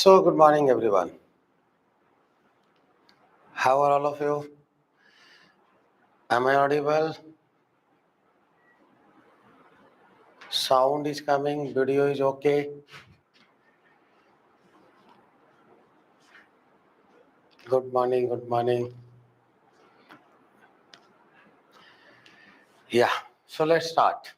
So, good morning, everyone. How are all of you? Am I audible? Sound is coming, video is okay. Good morning, good morning. Yeah, so let's start.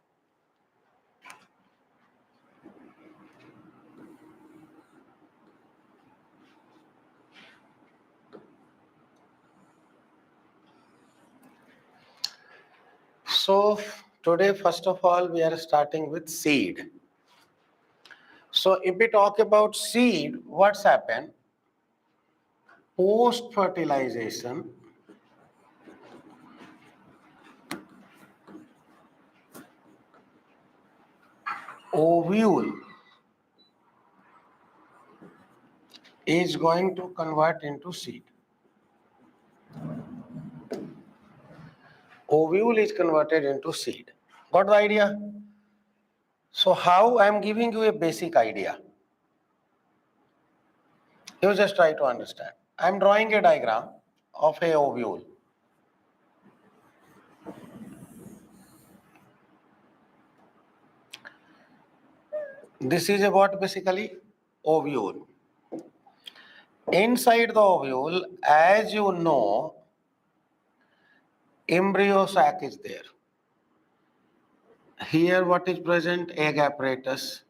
So, today, first of all, we are starting with seed. So, if we talk about seed, what's happened? Post fertilization, ovule is going to convert into seed. Ovule is converted into seed. Got the idea? So how I am giving you a basic idea. You just try to understand. I am drawing a diagram of a ovule. This is about basically ovule. Inside the ovule, as you know, embryo sac is there. Here what is present? Egg apparatus,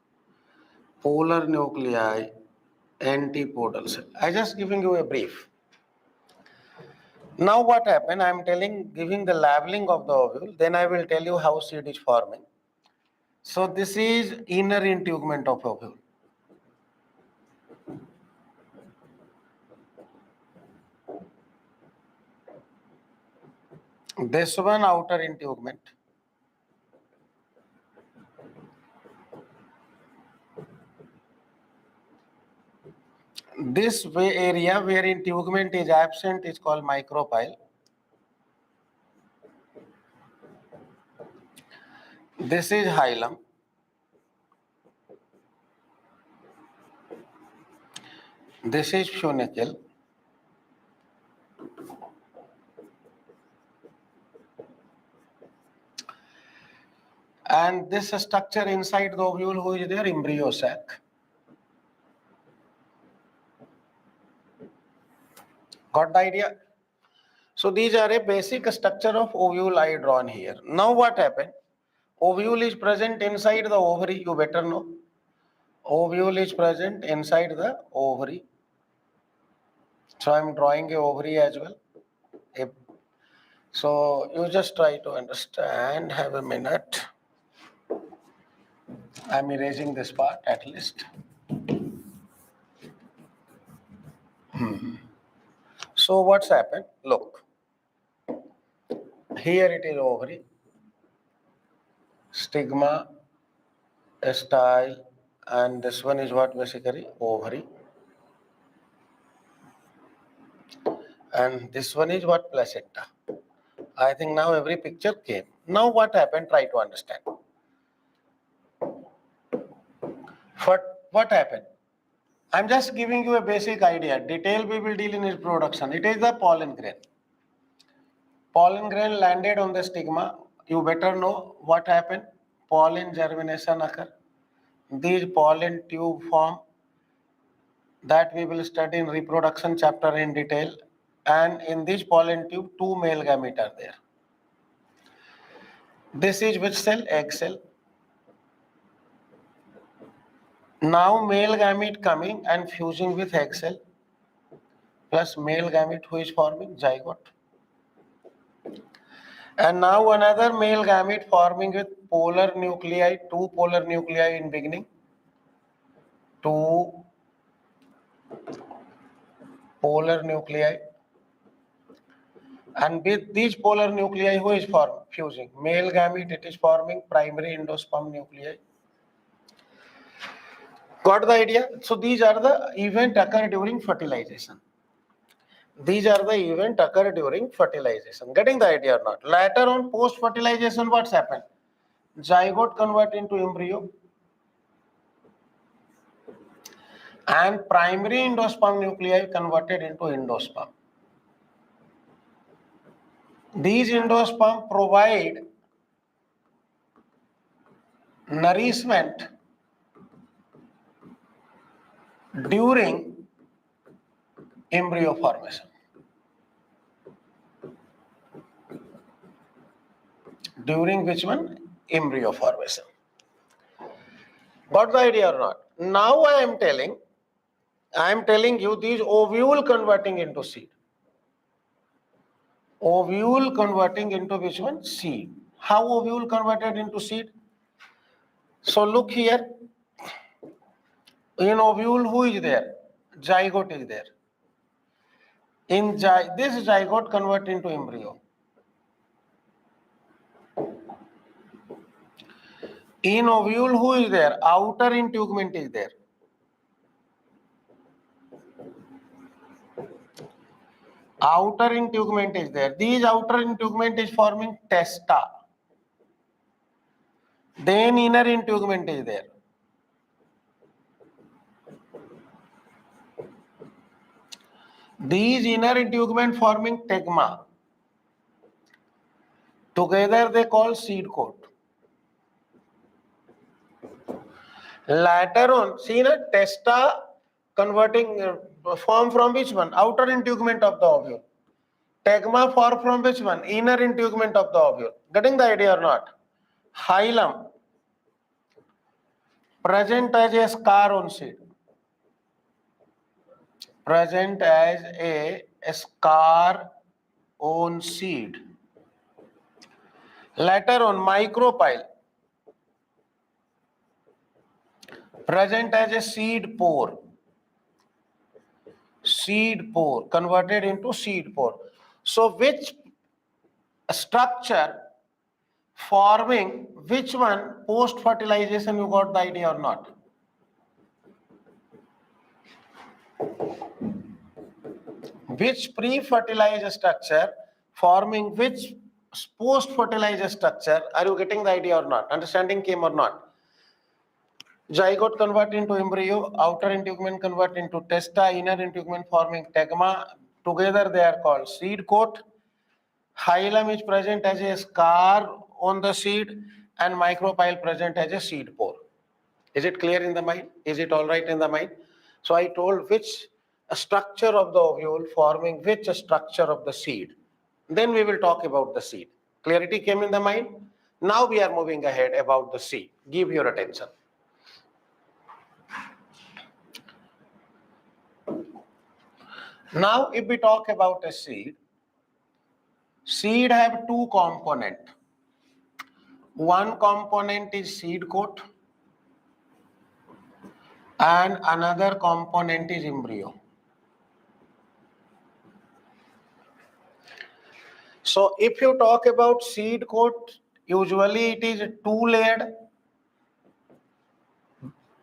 polar nuclei, antipodal cell. I just giving you a brief. Now what happened? I am giving the labeling of the ovule. Then I will tell you how seed is forming. So this is inner integument of ovule. This one outer integument. This way area where integument is absent is called micropyle. This is hilum. This is funicle. And this structure inside the ovule, who is there? Embryo sac. Got the idea? So these are a basic structure of ovule I drawn here. Now what happened? Ovule is present inside the ovary, you better know. Ovule is present inside the ovary. So I am drawing a ovary as well. So you just try to understand, have a minute. I am erasing this part at least. So what's happened? Look, here it is ovary, stigma, style, and this one is what basically ovary. And this one is what? Placenta. I think now every picture came. Now what happened? Try to understand. What happened? I'm just giving you a basic idea. Detail we will deal in reproduction. It is the pollen grain. Pollen grain landed on the stigma. You better know what happened. Pollen germination occur. These pollen tube form. That we will study in reproduction chapter in detail. And in this pollen tube, two male gametes are there. This is which cell? Egg cell. Now male gamete coming and fusing with egg cell plus male gamete who is forming zygote. And now another male gamete forming with polar nuclei, two polar nuclei in beginning, two polar nuclei. And with these polar nuclei, who is fusing? Male gamete, it is forming primary endosperm nuclei. Got the idea? So these are the event occur during fertilization. These are the event occur during fertilization. Getting the idea or not? Later on, post fertilization, what's happened? Zygote convert into embryo. and primary endosperm nuclei converted into endosperm. These endosperm provide nourishment during embryo formation. During which one? Embryo formation. Got the idea or not? Now I am telling you these ovule converting into seed. Ovule converting into which one? Seed. How ovule converted into seed? So look here. In ovule, who is there? Zygote is there. In this zygote convert into embryo. In ovule, who is there? Outer integument is there. Outer integument is there. These outer integument is forming testa. Then inner integument is there. These inner integument forming tegma. Together they call seed coat. Later on, see na testa converting form from which one? Outer integument of the ovule. Tegma form from which one? Inner integument of the ovule. Getting the idea or not? Hilum present as a scar on seed. Present as a scar on seed. Later on, micropyle present as a seed pore. Seed pore converted into seed pore. So which structure forming which one post fertilization? You got the idea or not? Which pre-fertilized structure forming which post-fertilized structure? Are you getting the idea or not? Understanding came or not? Zygote convert into embryo, outer integument convert into testa, inner integument forming tegma. Together they are called seed coat. Hilum is present as a scar on the seed and micropyle present as a seed pore. Is it clear in the mind? Is it all right in the mind? So I told which structure of the ovule forming which structure of the seed. Then we will talk about the seed. Clarity came in the mind? Now we are moving ahead about the seed. Give your attention. Now if we talk about a seed, seed have two components. One component is seed coat and another component is embryo. So if you talk about seed coat, usually it is two-layered.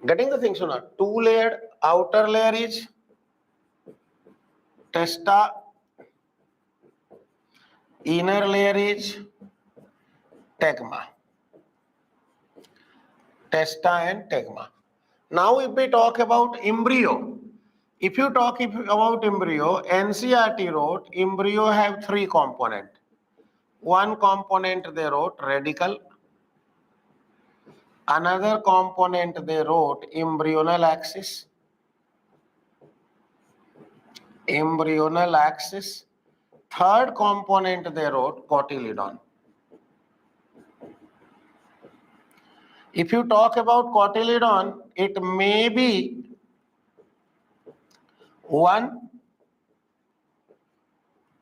Getting the things or not? Two-layered. Outer layer is testa. Inner layer is tegma. Testa and tegma. Now if we talk about embryo, if you talk about embryo, NCERT wrote embryo have three components. One component they wrote radical. Another component they wrote embryonal axis. Embryonal axis. Third component they wrote cotyledon. If you talk about cotyledon, it may be one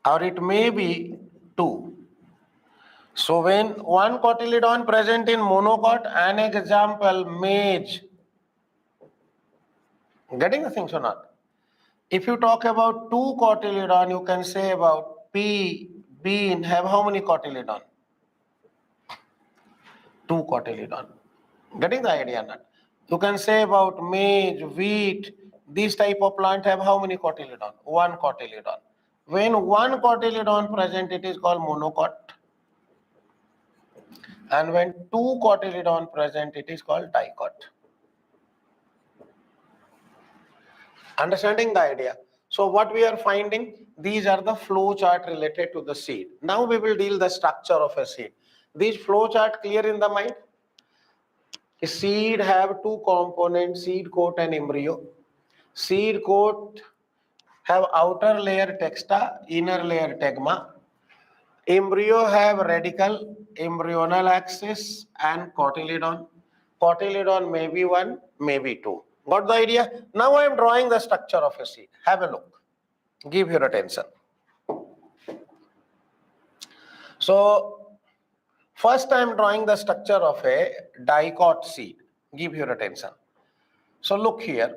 or it may be two. So when one cotyledon present in monocot, an example maize. Getting the things or not? If you talk about two cotyledon, you can say about pea, bean have how many cotyledon? Two cotyledon. Getting the idea or not? You can say about maize, wheat, these type of plant have how many cotyledon? One cotyledon. When one cotyledon present, it is called monocot. And when two cotyledon present, it is called dicot. Understanding the idea? So what we are finding, these are the flow chart related to the seed. Now we will deal the structure of a seed. These flow chart clear in the mind? A seed have two components, seed coat and embryo. Seed coat have outer layer texta, inner layer tegma. Embryo have radical, embryonal axis and cotyledon. Cotyledon may be one, maybe two. Got the idea? Now I am drawing the structure of a seed. Have a look. Give your attention. So, first I am drawing the structure of a dicot seed. Give your attention. So, look here.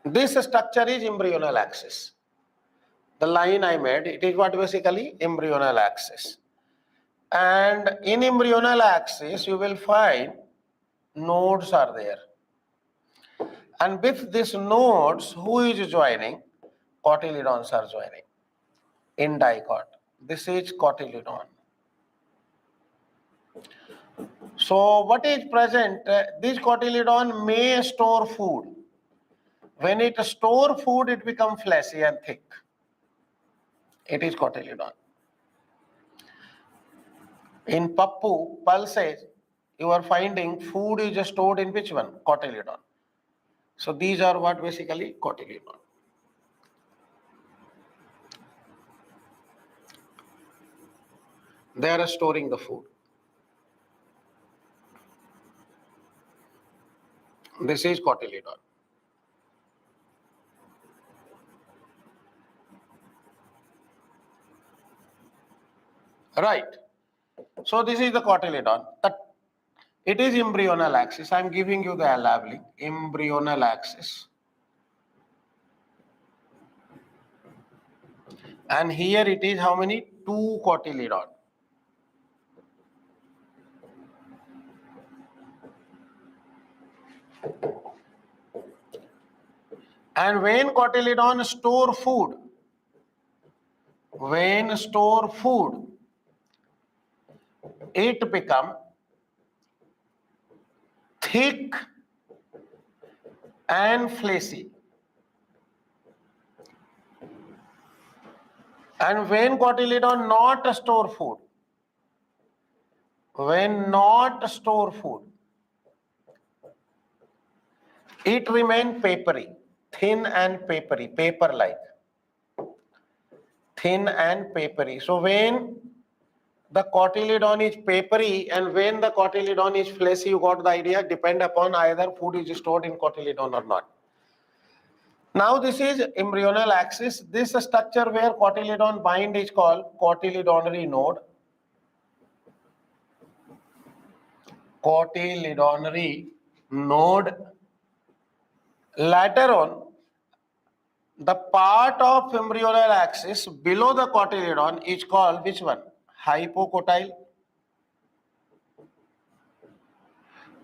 This structure is embryonal axis. The line I made, it is what basically embryonal axis. And in embryonal axis, you will find nodes are there. And with these nodes, who is joining? Cotyledons are joining in dicot. This is cotyledon. So what is present? This cotyledon may store food. When it store food, it becomes fleshy and thick. It is cotyledon. In Pappu, pulses, you are finding food is stored in which one? Cotyledon. So these are what basically cotyledon. They are storing the food. This is cotyledon. Right. So this is the cotyledon. It is embryonal axis. I am giving you the labeling. Embryonal axis. And here it is how many? 2 cotyledon. And when cotyledon store food, it become thick and fleshy. And when cotyledon not store food, it remain papery, thin and papery, paper-like, thin and papery. So when the cotyledon is papery and when the cotyledon is fleshy, you got the idea, depend upon either food is stored in cotyledon or not. Now this is embryonal axis. This structure where cotyledon bind is called cotyledonary node. Cotyledonary node. Later on, the part of embryonal axis below the cotyledon is called which one? Hypocotyle.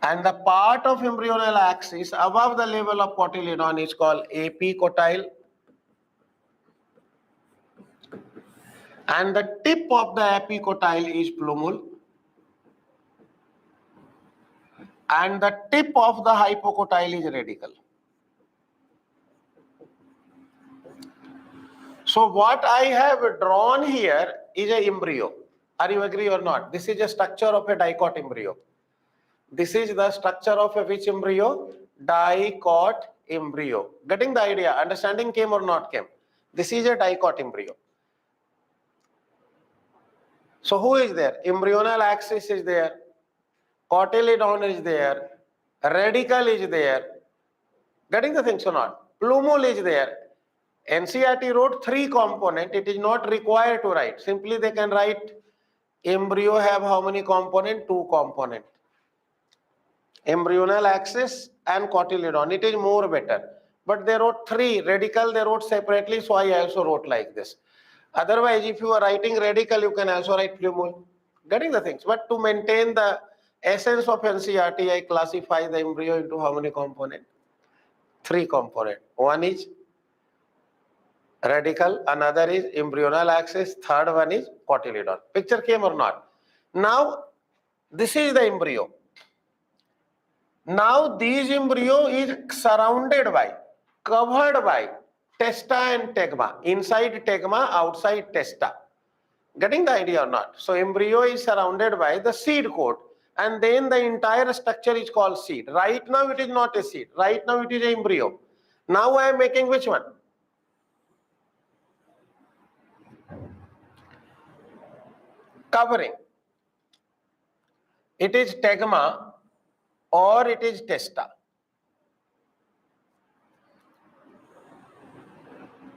And the part of embryonal axis above the level of cotyledon is called epicotyle. And the tip of the epicotyle is plumule. And the tip of the hypocotyle is radical. So what I have drawn here is an embryo. Are you agree or not? This is a structure of a dicot embryo. This is the structure of a which embryo? Dicot embryo. Getting the idea? Understanding came or not came? This is a dicot embryo. So who is there? Embryonal axis is there. Cotyledon is there. Radical is there. Getting the things or not? Plumule is there. NCERT wrote 3 component. It is not required to write. Simply they can write embryo have how many component? 2 component. Embryonal axis and cotyledon. It is more better. But they wrote 3. Radical they wrote separately, so I also wrote like this. Otherwise, if you are writing radical, you can also write plumule. Getting the things. But to maintain the essence of NCERT, I classify the embryo into how many component? 3 component. One is radical, another is embryonal axis, third one is cotyledon. Picture came or not? Now, this is the embryo. Now, this embryo is surrounded by covered by testa and tegma. Inside tegma, outside testa. Getting the idea or not? So embryo is surrounded by the seed coat, and then the entire structure is called seed. Right now it is not a seed. Right now it is an embryo. Now I am making which one? Covering. It is tegma or it is testa.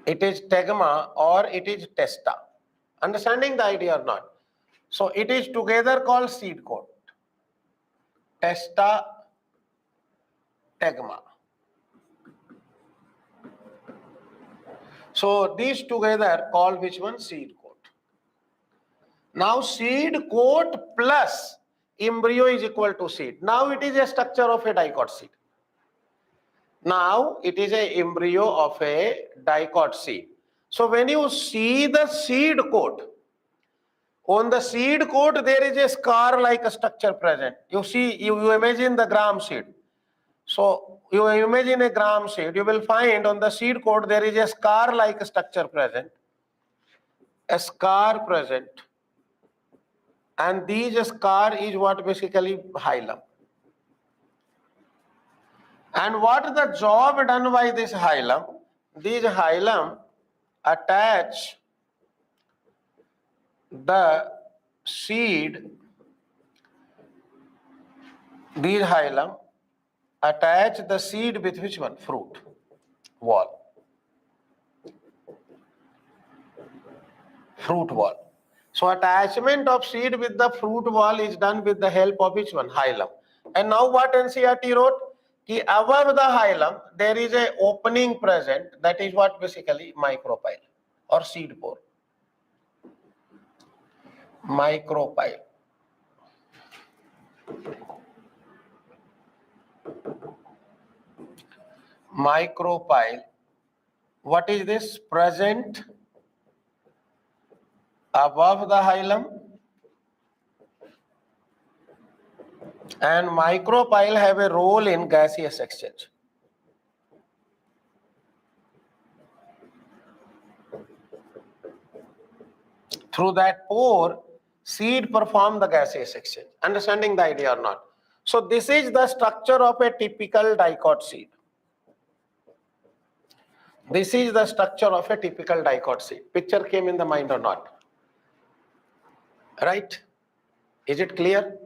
It is tegma or it is testa. Understanding the idea or not? So it is together called seed coat. Testa, tegma. So these together called which one? Seed coat. Now seed coat plus embryo is equal to seed. Now it is a structure of a dicot seed. Now it is an embryo of a dicot seed. So when you see the seed coat, on the seed coat there is a scar-like structure present. You see, you imagine the gram seed. So you imagine a gram seed, you will find on the seed coat there is a scar-like structure present. A scar present. And this scar is what basically hilum. And what is the job done by this hilum? This hilum attach the seed, these hilum attach the seed with which one? Fruit wall. Fruit wall. So attachment of seed with the fruit wall is done with the help of which one? Hilum. And now what NCERT wrote? Ki above the hilum there is a opening present, that is what basically micropyle or seed pore. Micropyle. Micropyle. What is this? Present above the hilum, and micropyle have a role in gaseous exchange. Through that pore, seed perform the gaseous exchange. Understanding the idea or not? So this is the structure of a typical dicot seed. This is the structure of a typical dicot seed. Picture came in the mind or not? Right? Is it clear?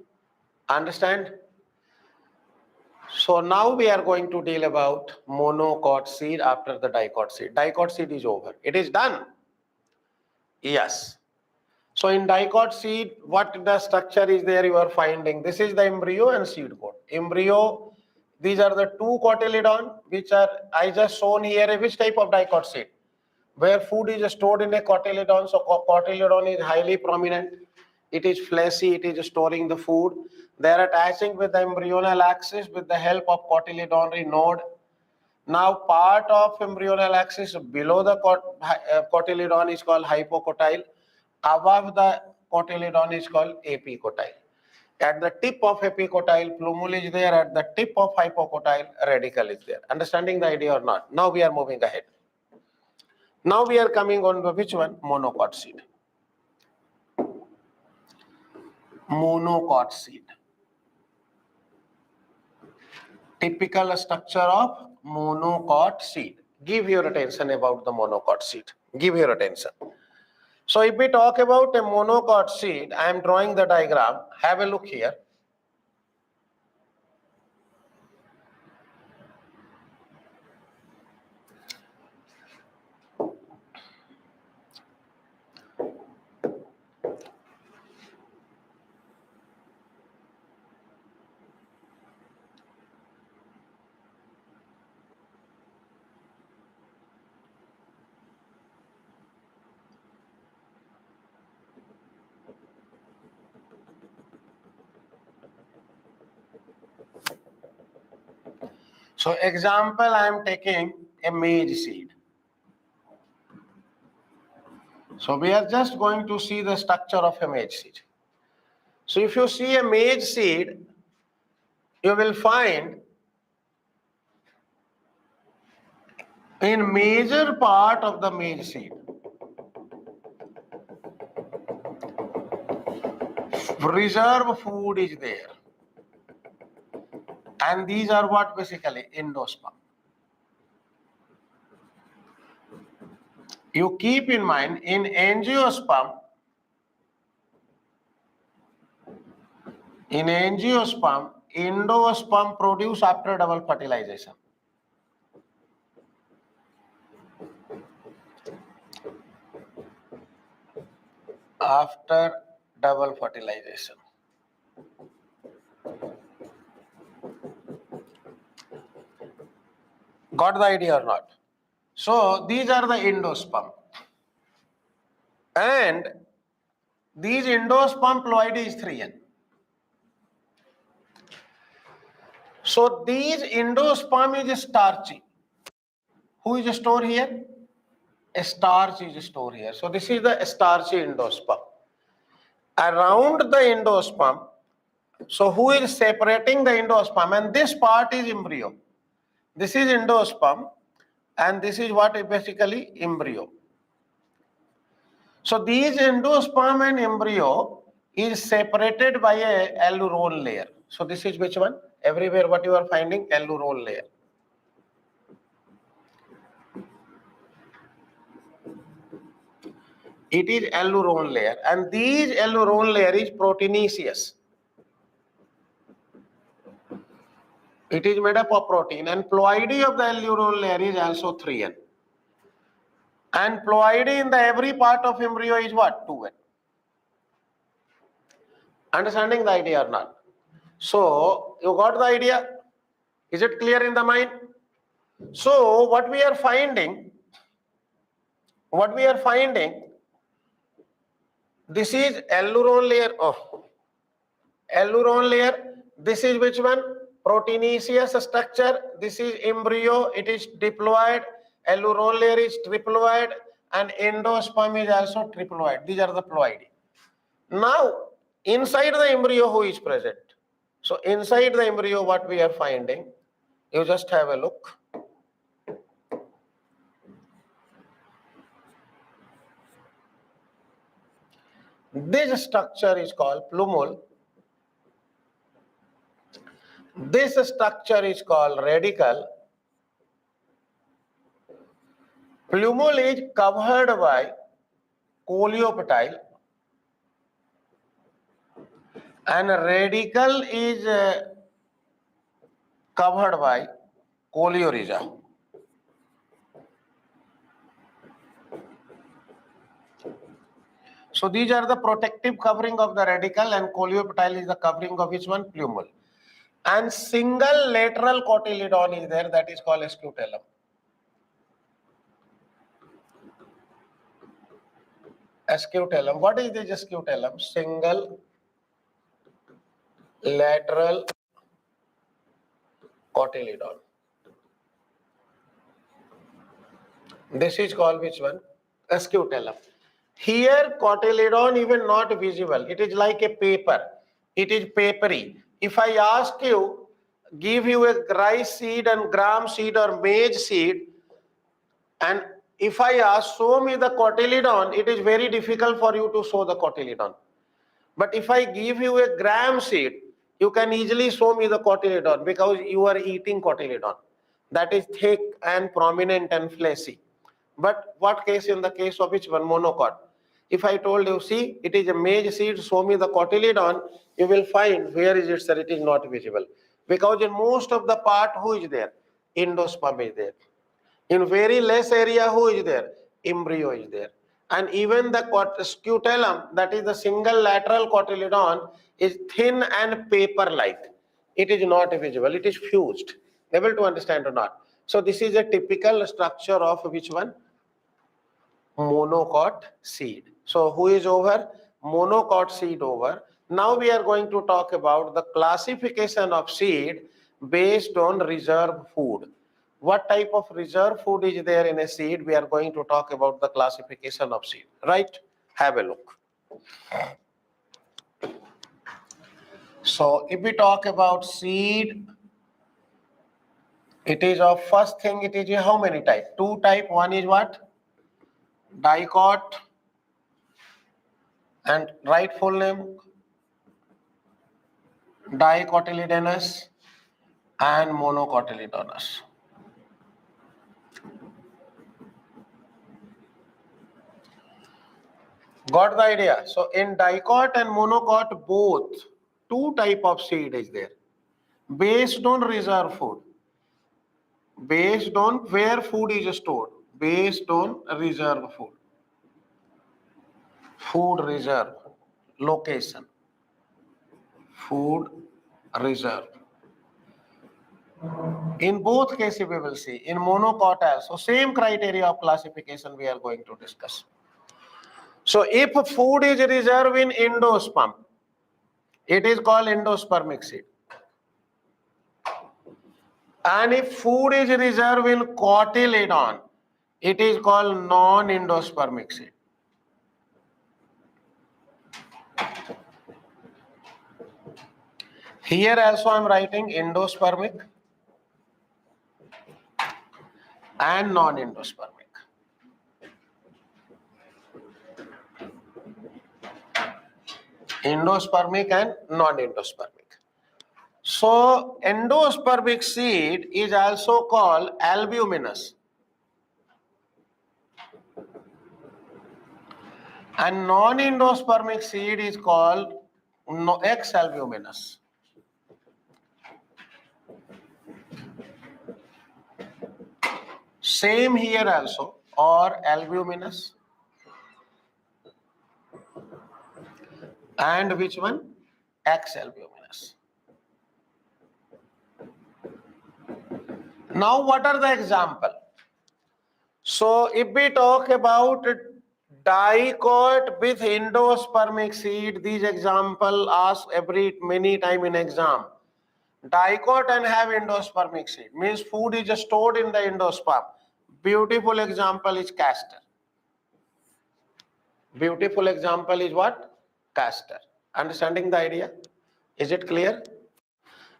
Understand? So now we are going to deal about monocot seed after the dicot seed. Dicot seed is over. It is done. Yes. So in dicot seed, what the structure is there you are finding? This is the embryo and seed coat. Embryo, these are the two cotyledon which are, I just shown here, which type of dicot seed? Where food is stored in a cotyledon, so cotyledon is highly prominent. It is fleshy, it is storing the food. They are attaching with the embryonal axis with the help of cotyledonary node. Now part of embryonal axis below the cotyledon is called hypocotyle. Above the cotyledon is called epicotyle. At the tip of epicotyle, plumule is there. At the tip of hypocotyle, radicle is there. Understanding the idea or not? Now we are moving ahead. Now we are coming on to which one? Monocot seed. Monocot seed. Typical structure of monocot seed. Give your attention about the monocot seed. Give your attention. So if we talk about a monocot seed, I am drawing the diagram. Have a look here. So example, I am taking a maize seed. So we are just going to see the structure of a maize seed. So if you see a maize seed, you will find In major part of the maize seed, reserve food is there. And these are what basically endosperm. You keep in mind in angiosperm, endosperm produce after double fertilization. After double fertilization. Got the idea or not? So these are the endosperm. And these endosperm ploidy is 3N. So these endosperm is starchy. Who is stored here? A starch is stored here. So this is the starchy endosperm. Around the endosperm, so who is separating the endosperm? And this part is embryo. This is endosperm and this is what is basically embryo. So these endosperm and embryo is separated by a alurone layer. So this is which one? Everywhere what you are finding, alurone layer. It is alurone layer and these alurone layer is proteinaceous. It is made up of protein and ploidy of the alurone layer is also 3N. And ploidy in the every part of embryo is what? 2N. Understanding the idea or not? So you got the idea? Is it clear in the mind? So what we are finding, this is alurone layer. Oh, alurone layer. This is which one? Proteinaceous structure. This is embryo. It is diploid. Alurone layer is triploid, and endosperm is also triploid. These are the ploidy. Now, inside the embryo, who is present? So inside the embryo, what we are finding? You just have a look. This structure is called plumule. This structure is called radicle. Plumule is covered by coleoptile and radicle is covered by coleorhiza. So these are the protective covering of the radicle and coleoptile is the covering of which one? Plumule. And single lateral cotyledon is there, that is called scutellum. Scutellum. What is this scutellum? Single lateral cotyledon. This is called which one? Scutellum. Here cotyledon even not visible. It is like a paper. It is papery. If I ask you, give you a rice seed and gram seed or maize seed, and if I ask, show me the cotyledon, it is very difficult for you to show the cotyledon. But if I give you a gram seed, you can easily show me the cotyledon because you are eating cotyledon. That is thick and prominent and fleshy. But what case in the case of which one? Monocot. If I told you, see, it is a maize seed, show me the cotyledon, you will find where is it, sir, it is not visible. Because in most of the part, who is there? Endosperm is there. In very less area, who is there? Embryo is there. And even the scutellum, that is the single lateral cotyledon, is thin and paper-like. It is not visible, it is fused. Able to understand or not? So this is a typical structure of which one? Monocot seed. So who is over? Monocot seed over. Now we are going to talk about the classification of seed based on reserve food. What type of reserve food is there in a seed? We are going to talk about the classification of seed, right? Have a look. So if we talk about seed It is of first thing, it is a how many type? Two type. One is what? Dicot, and right full name dicotyledonous and monocotyledonous. Got the idea? So in dicot and monocot, both two type of seed is there based on reserve food, based on where food is stored, based on reserve food, food reserve, location, food reserve. In both cases we will see, in monocot also, same criteria of classification we are going to discuss. So if food is reserved in endosperm, it is called endospermic seed. And if food is reserved in cotyledon, it is called non-endospermic seed. Here also I am writing endospermic and non-endospermic. Endospermic and non-endospermic. So endospermic seed is also called albuminous, and non-endospermic seed is called X-albuminous. Same here also, or albuminous, and which one? X-albuminous. Now what are the example? So if we talk about dicot with endospermic seed, these example asked many time in exam. Dicot and have endospermic seed means food is stored in the endosperm. Beautiful example is castor. Beautiful example is what? Castor. Understanding the idea? Is it clear?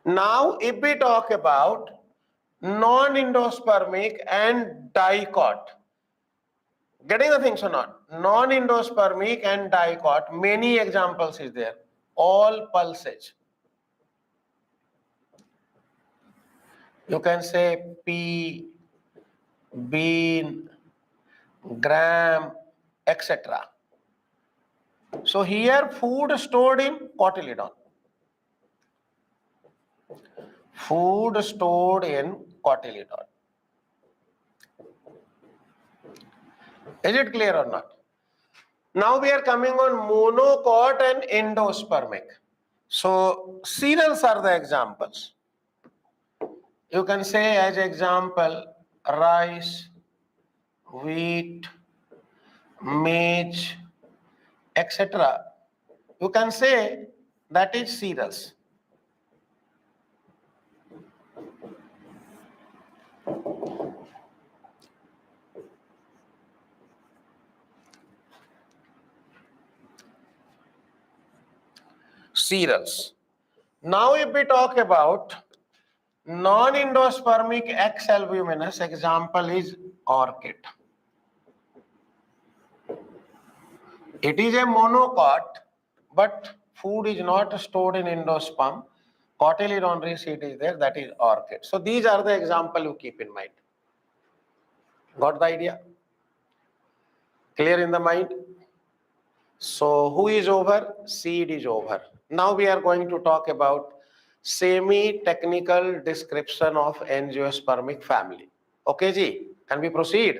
Now if we talk about non-endospermic and dicot, getting the things or not? Non-endospermic and dicot, many examples is there. All pulses. You can say pea, bean, gram, etc. So here food stored in cotyledon. Food stored in cotyledon. Is it clear or not? Now we are coming on monocot and endospermic. So cereals are the examples. You can say as example rice, wheat, maize, etc. You can say that is cereals. Cereals. Now if we talk about non-endospermic X-albuminous, example is orchid. It is a monocot, but food is not stored in endosperm. Cotyledon rich seed is there, that is orchid. So these are the example you keep in mind. Got the idea? Clear in the mind? So who is over? Seed is over. Now we are going to talk about semi-technical description of angiospermic family. Okay, ji, can we proceed?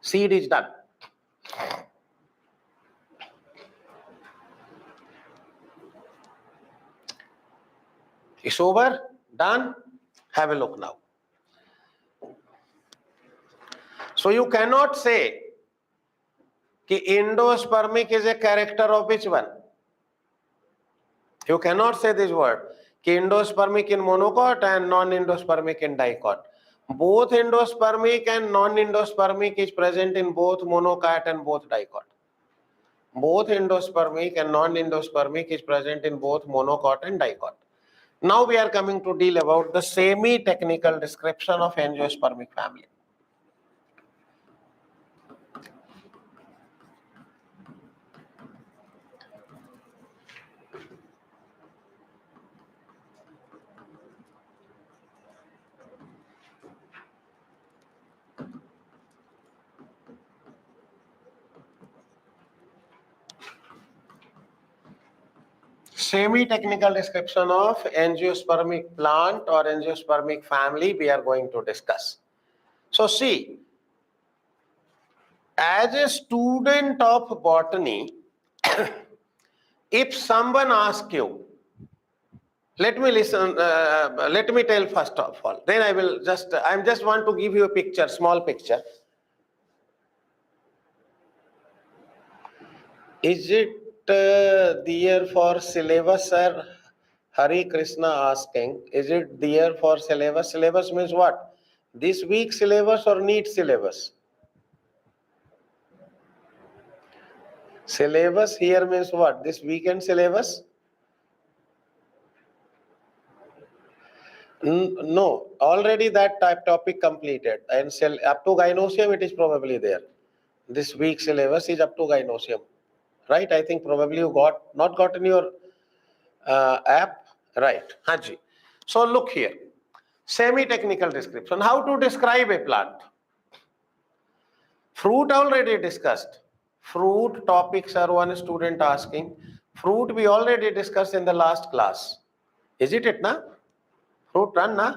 Seed is done. It's over, done. Have a look now. So you cannot say that endospermic is a character of which one? You cannot say this word. Endospermic in monocot and non-endospermic in dicot. Both endospermic and non-endospermic is present in both monocot and both dicot. Both endospermic and non-endospermic is present in both monocot and dicot. Now we are coming to deal about the semi-technical description of angiospermic family. Semi-technical description of angiospermic plant or angiospermic family we are going to discuss. So see, as a student of botany, if someone asks you, let me tell first of all, then I just want to give you a picture, small picture. Is it there for syllabus, sir? Hari Krishna asking, is it there for syllabus? Syllabus means what? This week syllabus or NEET syllabus? Syllabus here means what? This weekend syllabus? No, already that topic completed, and up to gynosium it is probably there. This week syllabus is up to gynosium, right? I think probably you not gotten your app, right? Haji. So look here, semi-technical description. How to describe a plant? Fruit already discussed. Fruit topics are one student asking. Fruit we already discussed in the last class. Is it na? Fruit run na?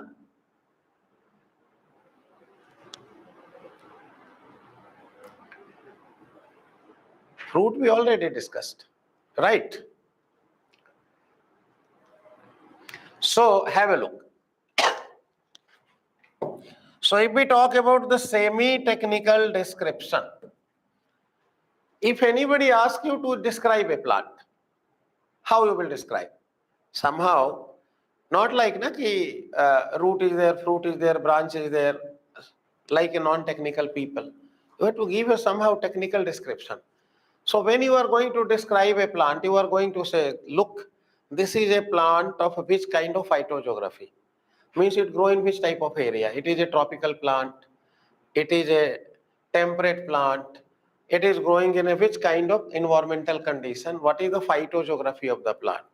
Fruit we already discussed, right? So have a look. So if we talk about the semi-technical description, if anybody asks you to describe a plant, how you will describe? Somehow, not like na ki, root is there, fruit is there, branch is there, like a non-technical people. You have to give a somehow technical description. So when you are going to describe a plant, you are going to say, look, this is a plant of which kind of phytogeography? Means it grow in which type of area? It is a tropical plant, it is a temperate plant, it is growing in a which kind of environmental condition? What is the phytogeography of the plant?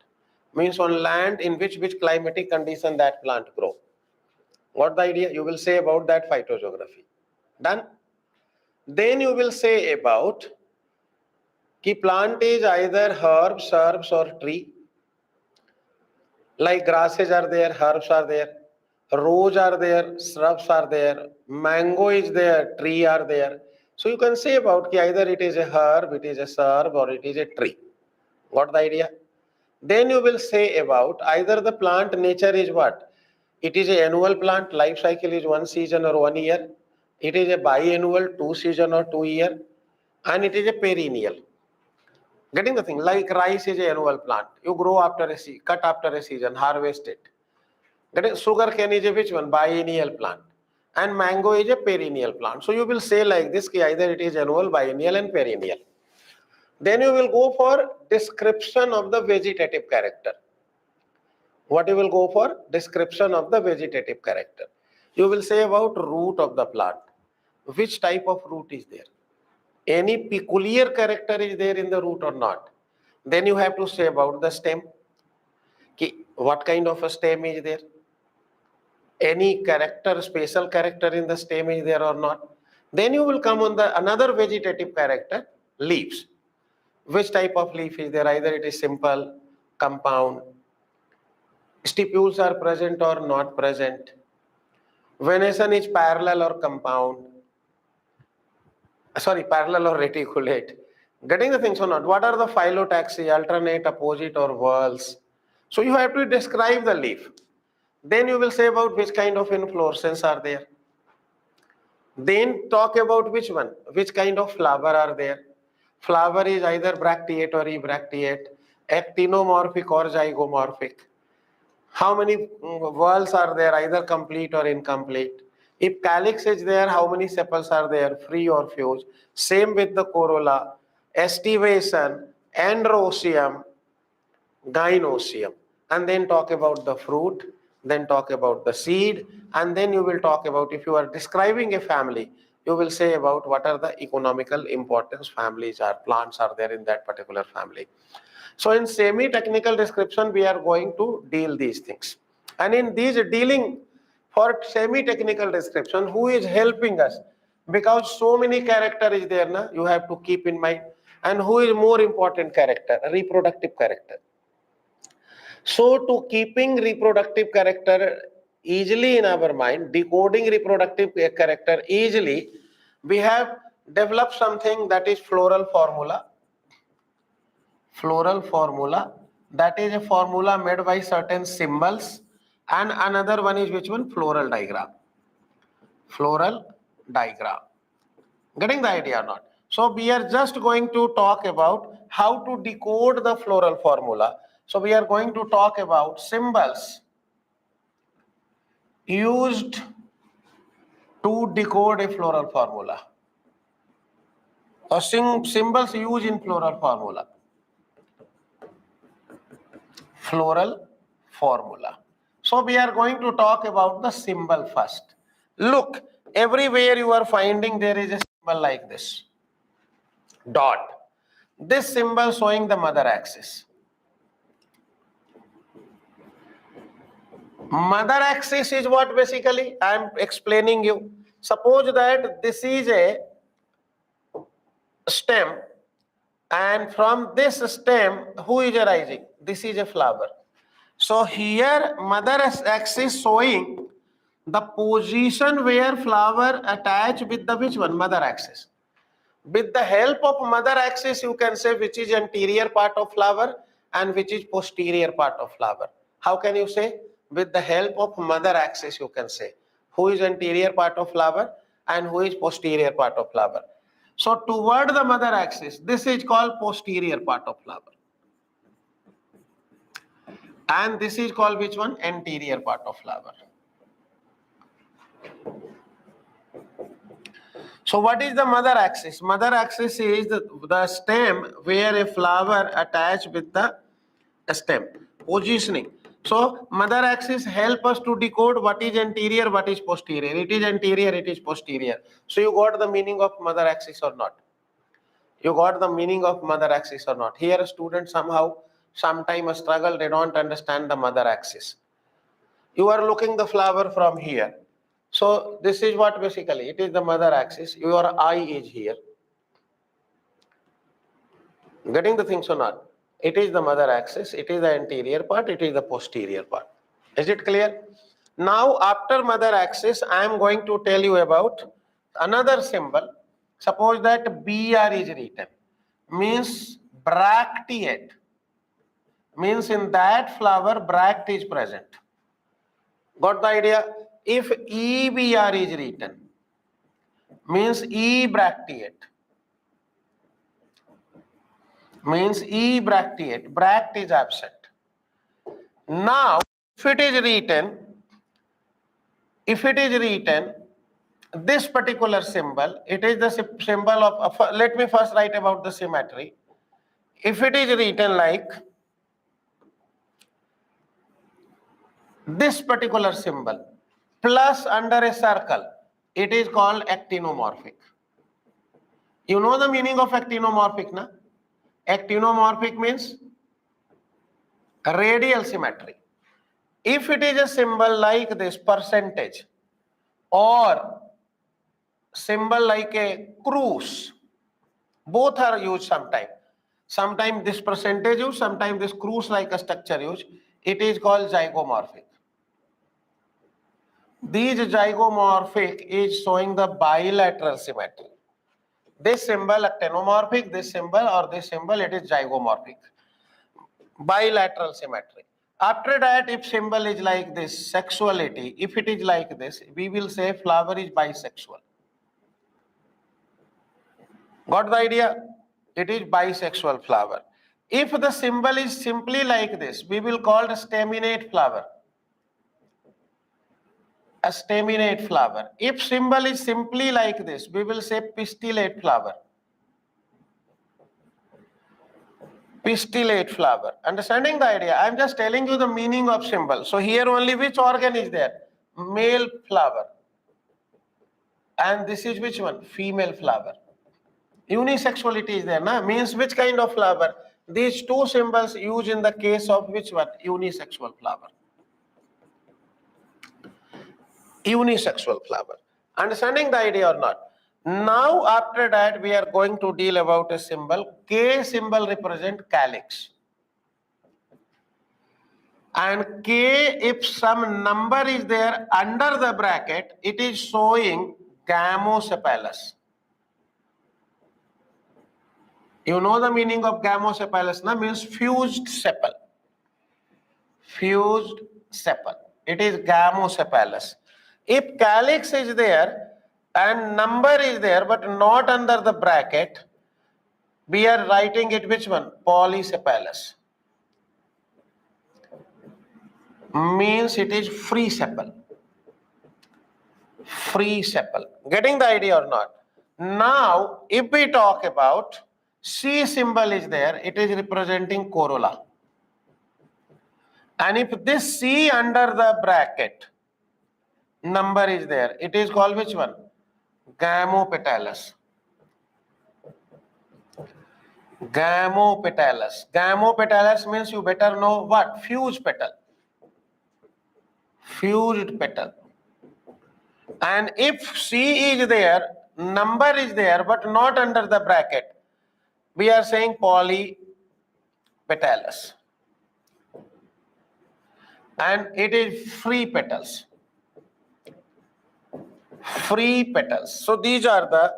Means on land in which climatic condition that plant grow. What the idea? You will say about that phytogeography. Done? Then you will say about ki plant is either herbs or tree. Like grasses are there, herbs are there, rose are there, shrubs are there, mango is there, tree are there. So you can say about ki either it is a herb, it is a shrub, or it is a tree. Got the idea? Then you will say about either the plant nature is what? It is an annual plant, life cycle is 1 season or 1 year. It is a biannual, 2 season or 2 year. And it is a perennial. Getting the thing? Like rice is an annual plant. You grow after a season, cut after a season, harvest it. Getting sugar cane is a which one? Biennial plant. And mango is a perennial plant. So you will say like this, ki either it is annual, biennial and perennial. Then you will go for description of the vegetative character. What you will go for? Description of the vegetative character. You will say about root of the plant. Which type of root is there? Any peculiar character is there in the root or not? Then you have to say about the stem. What kind of a stem is there? Any character, special character in the stem is there or not? Then you will come on the another vegetative character, leaves. Which type of leaf is there? Either it is simple, compound, stipules are present or not present, venation is parallel or compound, parallel or reticulate. Getting the things or not? What are the phyllotaxy, alternate, opposite or whorls? So you have to describe the leaf. Then you will say about which kind of inflorescence are there. Then talk about which one, which kind of flower are there. Flower is either bracteate or ebracteate, actinomorphic or zygomorphic. How many whorls are there, either complete or incomplete? If calyx is there, how many sepals are there, free or fused? Same with the corolla, estivation, androsium, gynosium. and then talk about the fruit, then talk about the seed, and then you will talk about, if you are describing a family, you will say about what are the economical importance families are, plants are there in that particular family. So in semi-technical description, we are going to deal these things. And in these dealing for semi-technical description, who is helping us? Because so many character is there, na? You have to keep in mind. And who is more important character? Reproductive character. So to keeping reproductive character easily in our mind, decoding reproductive character easily, we have developed something that is floral formula. Floral formula, that is a formula made by certain symbols, and another one is which one? Floral diagram. Floral diagram. Getting the idea or not? So we are just going to talk about how to decode the floral formula. So we are going to talk about symbols used to decode a floral formula, or symbols used in floral formula. Floral formula. So we are going to talk about the symbol first. Look, everywhere you are finding there is a symbol like this. Dot. This symbol showing the mother axis. Mother axis is what basically I am explaining you. Suppose that this is a stem, and from this stem who is arising? This is a flower. So here mother axis showing the position where flower attach with the which one? Mother axis. With the help of mother axis, you can say which is anterior part of flower and which is posterior part of flower. How can you say? With the help of mother axis, you can say who is anterior part of flower and who is posterior part of flower. So toward the mother axis, this is called posterior part of flower. And this is called which one? Anterior part of flower. So what is the mother axis? Mother axis is the stem where a flower attached with the stem. Positioning. So mother axis help us to decode what is anterior, what is posterior. It is anterior, it is posterior. So you got the meaning of mother axis or not? You got the meaning of mother axis or not? Here students sometime struggle, they don't understand the mother axis. You are looking the flower from here. So this is what basically, it is the mother axis. Your eye is here. Getting the things or not? It is the mother axis, it is the anterior part, it is the posterior part. Is it clear? Now after mother axis, I am going to tell you about another symbol. Suppose that BR is written, means bracteate, means in that flower bract is present. Got the idea? If EBR is written, means E bracteate, means E bracteate, bract is absent. Now, if it is written, this particular symbol, it is the symbol of, let me first write about the symmetry. If it is written like this particular symbol, plus under a circle, it is called actinomorphic. You know the meaning of actinomorphic, na? Actinomorphic means radial symmetry. If it is a symbol like this percentage or symbol like a cruise, both are used sometimes. Sometimes this percentage used, sometimes this cruise like a structure used. It is called zygomorphic. These zygomorphic is showing the bilateral symmetry. This symbol actinomorphic, this symbol or this symbol, it is zygomorphic. Bilateral symmetry. After that, if symbol is like this, sexuality, if it is like this, we will say flower is bisexual. Got the idea? It is bisexual flower. If the symbol is simply like this, we will call it a staminate flower. A staminate flower. If symbol is simply like this, we will say pistillate flower. Pistillate flower. Understanding the idea? I am just telling you the meaning of symbol. So here only which organ is there? Male flower. And this is which one? Female flower. Unisexuality is there, na? Means which kind of flower? These two symbols used in the case of which one? Unisexual flower. Unisexual flower. Understanding the idea or not? Now after that we are going to deal about a symbol. K symbol represent calyx. And K, if some number is there under the bracket, it is showing gamosepalous. You know the meaning of gamosepalous, na? Means fused sepal. Fused sepal. It is gamosepalous. If calyx is there and number is there but not under the bracket, we are writing it which one? Polysepalous. Means it is free sepal. Free sepal. Getting the idea or not? Now, if we talk about C symbol is there, it is representing corolla. And if this C under the bracket number is there, it is called which one? Gamopetalous. Gamopetalous. Gamopetalous means you better know what? Fused petal. Fused petal. And if C is there, number is there, but not under the bracket, we are saying polypetalous. And it is free petals. Free petals. So these are the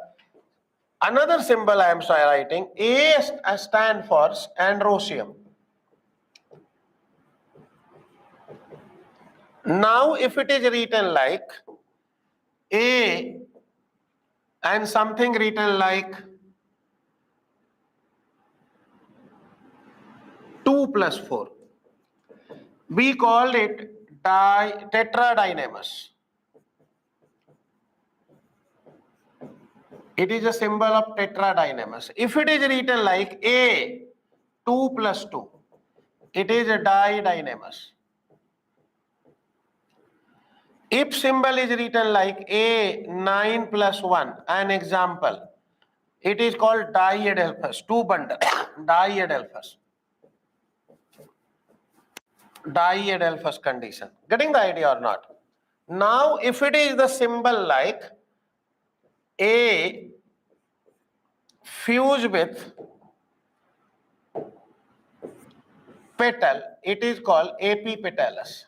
another symbol I am writing. A stand for androecium. Now if it is written like A and something written like 2 plus 4, we called it tetradynamous. It is a symbol of tetradynamous. If it is written like A 2 plus 2, it is a didynamous. If symbol is written like A 9 plus 1, an example, it is called diadelphous, two bundle, diadelphous. Diadelphous condition. Getting the idea or not? Now, if it is the symbol like A fused with petal, it is called epipetalous.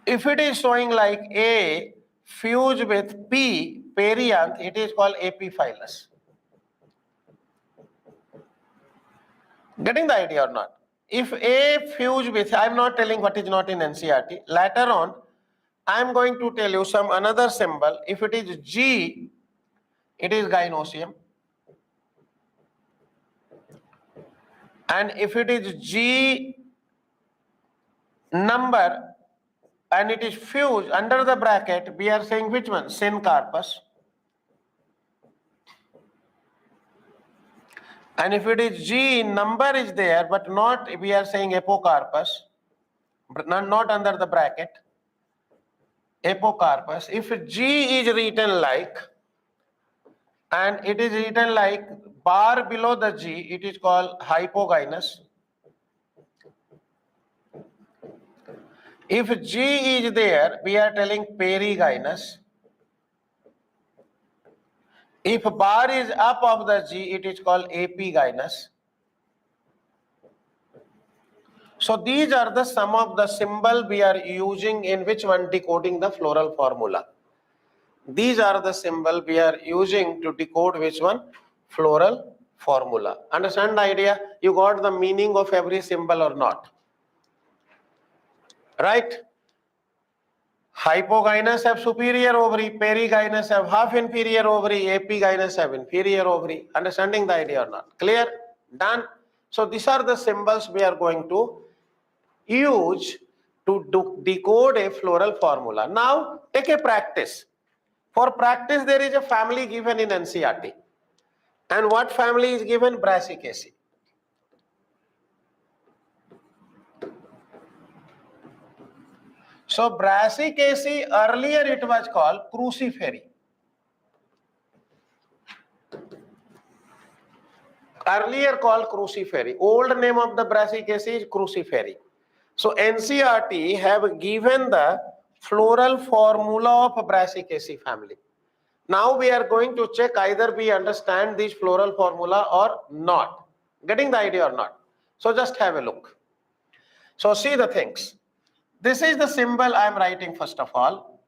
If it is showing like A fused with P, perianth, it is called epiphyllous. Getting the idea or not? If A fused with, I am not telling what is not in NCERT. Later on, I am going to tell you some another symbol. If it is G, it is gynosium. And if it is G number and it is fused under the bracket, we are saying which one? Syncarpus. And if it is G number is there but not, we are saying apocarpus, not under the bracket. Apocarpus. If G is written like, and it is written like bar below the G, it is called hypogynous. If G is there, we are telling perigynous. If bar is up of the G, it is called epigynous. So these are the some of the symbol we are using in which one? Decoding the floral formula. These are the symbol we are using to decode which one? Floral formula. Understand the idea? You got the meaning of every symbol or not? Right? Hypogynous have superior ovary, perigynous have half inferior ovary, epigynous have inferior ovary. Understanding the idea or not? Clear? Done? So these are the symbols we are going to use to decode a floral formula. Now take a practice. For practice, there is a family given in NCERT. And what family is given? Brassicaceae. So Brassicaceae, earlier it was called crucifery. Earlier called crucifery. Old name of the Brassicaceae is crucifery. So NCERT have given the floral formula of Brassicaceae family. Now we are going to check either we understand this floral formula or not. Getting the idea or not? So just have a look. So see the things. This is the symbol I am writing first of all.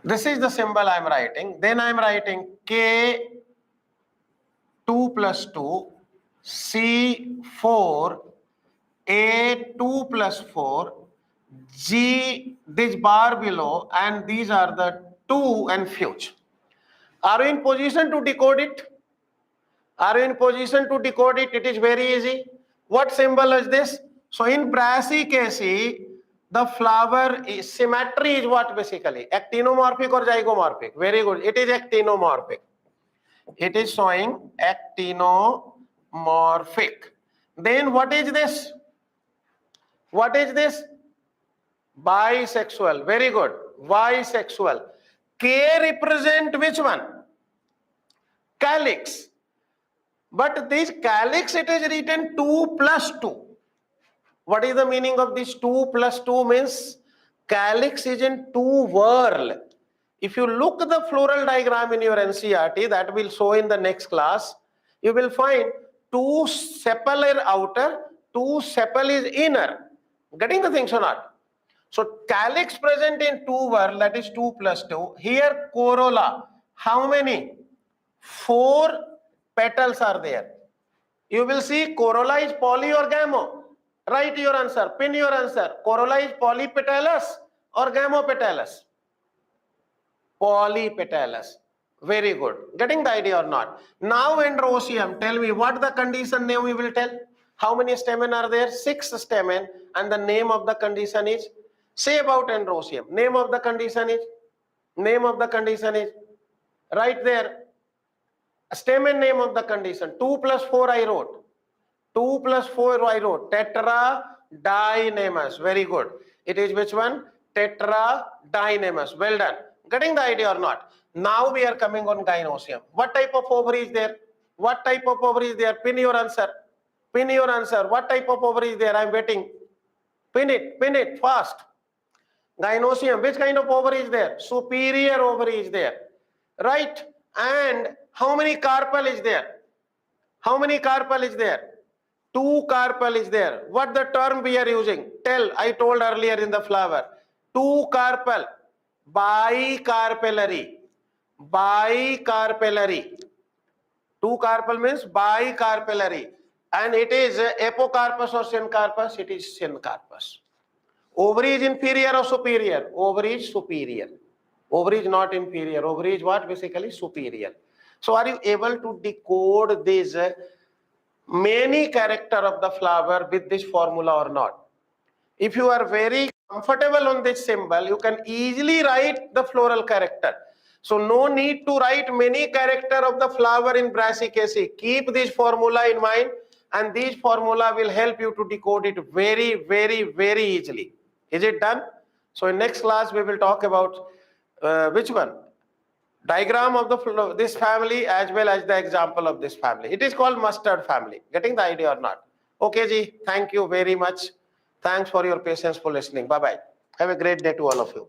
This is the symbol I am writing. Then I am writing K2 plus 2, C4, A2 plus 4, G, this bar below, and these are the 2 and fuse. Are you in position to decode it? Are you in position to decode it? It is very easy. What symbol is this? So in Brassicaceae, the flower is, symmetry is what basically? Actinomorphic or zygomorphic? Very good. It is actinomorphic. It is showing actinomorphic. Then what is this? What is this? Bisexual. Very good. Bisexual. K represent which one? Calyx. But this calyx, it is written 2 plus 2. What is the meaning of this 2 plus 2 means? Calyx is in 2 whorl. If you look the floral diagram in your NCERT, that will show in the next class, you will find 2 sepal are outer, 2 sepal is inner. Getting the things or not? So calyx present in 2 whorl, that is 2 plus 2. Here corolla, how many? 4 petals are there. You will see corolla is poly or gamo. Write your answer, pin your answer. Corolla is polypetalous or gamopetalous? Polypetalous. Very good. Getting the idea or not? Now androecium, tell me what the condition name we will tell. How many stamen are there? 6 stamen, and the name of the condition is, say about androecium. Name of the condition is, right there. Stamen name of the condition. 2 plus 4 I wrote. 2 plus 4 I wrote. Tetradynamus. Very good. It is which one? Tetradynamus. Well done. Getting the idea or not? Now we are coming on gynosium. What type of ovary is there? What type of ovary is there? Pin your answer. Pin your answer. What type of ovary is there? I am waiting. Pin it fast. Gynosium. Which kind of ovary is there? Superior ovary is there. Right? And how many carpel is there? How many carpel is there? 2 carpel is there. What the term we are using? Tell. I told earlier in the flower. 2 carpel. Bicarpellary. Bicarpellary. 2 carpel means bicarpellary. And it is apocarpus or syncarpus? It is syncarpus. Ovary is inferior or superior? Ovary is superior. Ovary is not inferior. Ovary is what? Basically superior. So are you able to decode this many character of the flower with this formula or not? If you are very comfortable on this symbol, you can easily write the floral character. So no need to write many character of the flower in Brassicaceae. Keep this formula in mind, and this formula will help you to decode it very, very, very easily. Is it done? So in next class we will talk about which one? Diagram of this family as well as the example of this family. It is called mustard family. Getting the idea or not? Okay, ji. Thank you very much. Thanks for your patience for listening. Bye-bye. Have a great day to all of you.